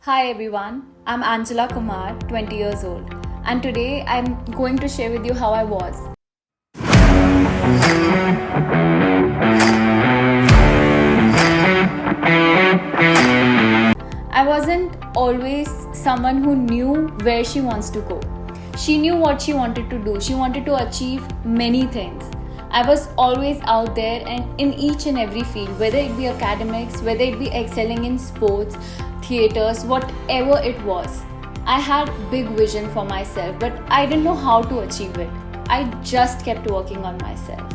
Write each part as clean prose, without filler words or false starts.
Hi everyone, I'm Angela Kumar, 20 years old, and today I'm going to share with you how I was. I wasn't always someone who knew where she wants to go. She knew what she wanted to do. She wanted to achieve many things. I was always out there and in each and every field, whether it be academics, whether it be excelling in sports, theaters, whatever it was. I had big vision for myself, but I didn't know how to achieve it. I just kept working on myself.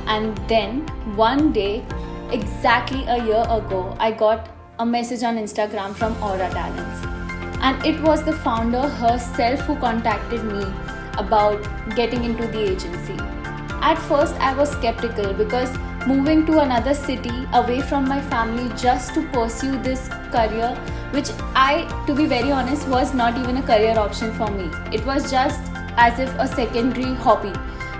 And then one day, exactly a year ago, I got a message on Instagram from Aura Talents. And it was the founder herself who contacted me about getting into the agency. At first, I was skeptical because moving to another city away from my family just to pursue this career, which to be very honest, was not even a career option for me. It was just as if a secondary hobby.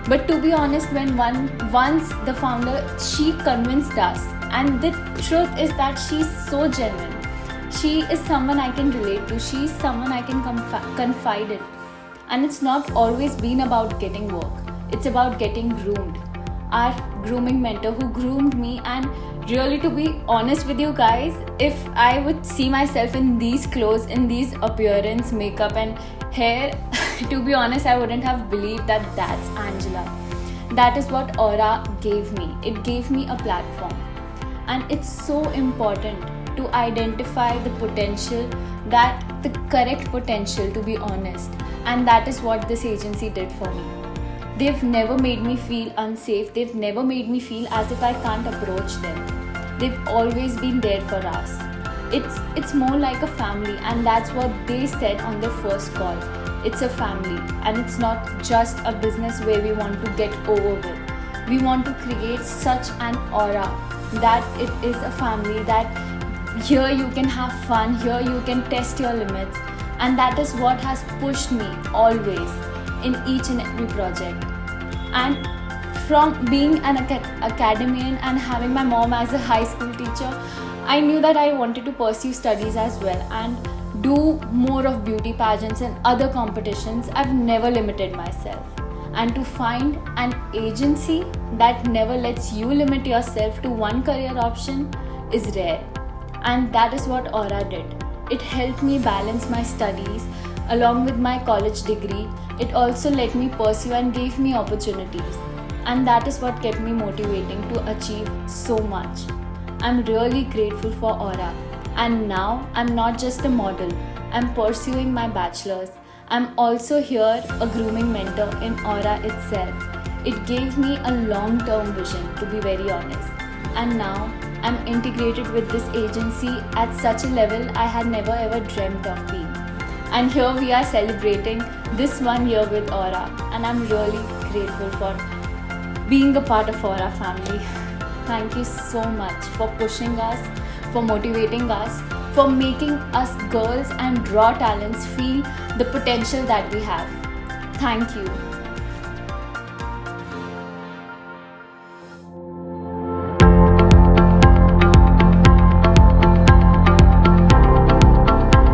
But to be honest, once the founder, she convinced us, and the truth is that she's so genuine. She is someone I can relate to. She's someone I can confide in. And it's not always been about getting work. It's about getting groomed. Our grooming mentor who groomed me, and really, to be honest with you guys, if I would see myself in these clothes, in these appearance, makeup and hair, to be honest, I wouldn't have believed that that's Angela. That is what Aura gave me. It gave me a platform. And it's so important to identify the potential, the correct potential, to be honest. And that is what this agency did for me. They've never made me feel unsafe. They've never made me feel as if I can't approach them. They've always been there for us. It's more like a family, and that's what they said on their first call. It's a family, and it's not just a business where we want to get over with. We want to create such an aura that it is a family, that here you can have fun, here you can test your limits, and that is what has pushed me always in each and every project. And from being an academician and having my mom as a high school teacher, I knew that I wanted to pursue studies as well and do more of beauty pageants and other competitions. I've never limited myself. And to find an agency that never lets you limit yourself to one career option is rare. And that is what Aura did. It helped me balance my studies along with my college degree. It also let me pursue and gave me opportunities. And that is what kept me motivating to achieve so much. I'm really grateful for Aura. And now I'm not just a model. I'm pursuing my bachelor's. I'm also here a grooming mentor in Aura itself. It gave me a long-term vision, to be very honest. And now I'm integrated with this agency at such a level I had never ever dreamt of being. And here we are celebrating this 1 year with Aura, and I'm really grateful for being a part of Aura family. Thank you so much for pushing us, for motivating us, for making us girls and raw talents feel the potential that we have. Thank you.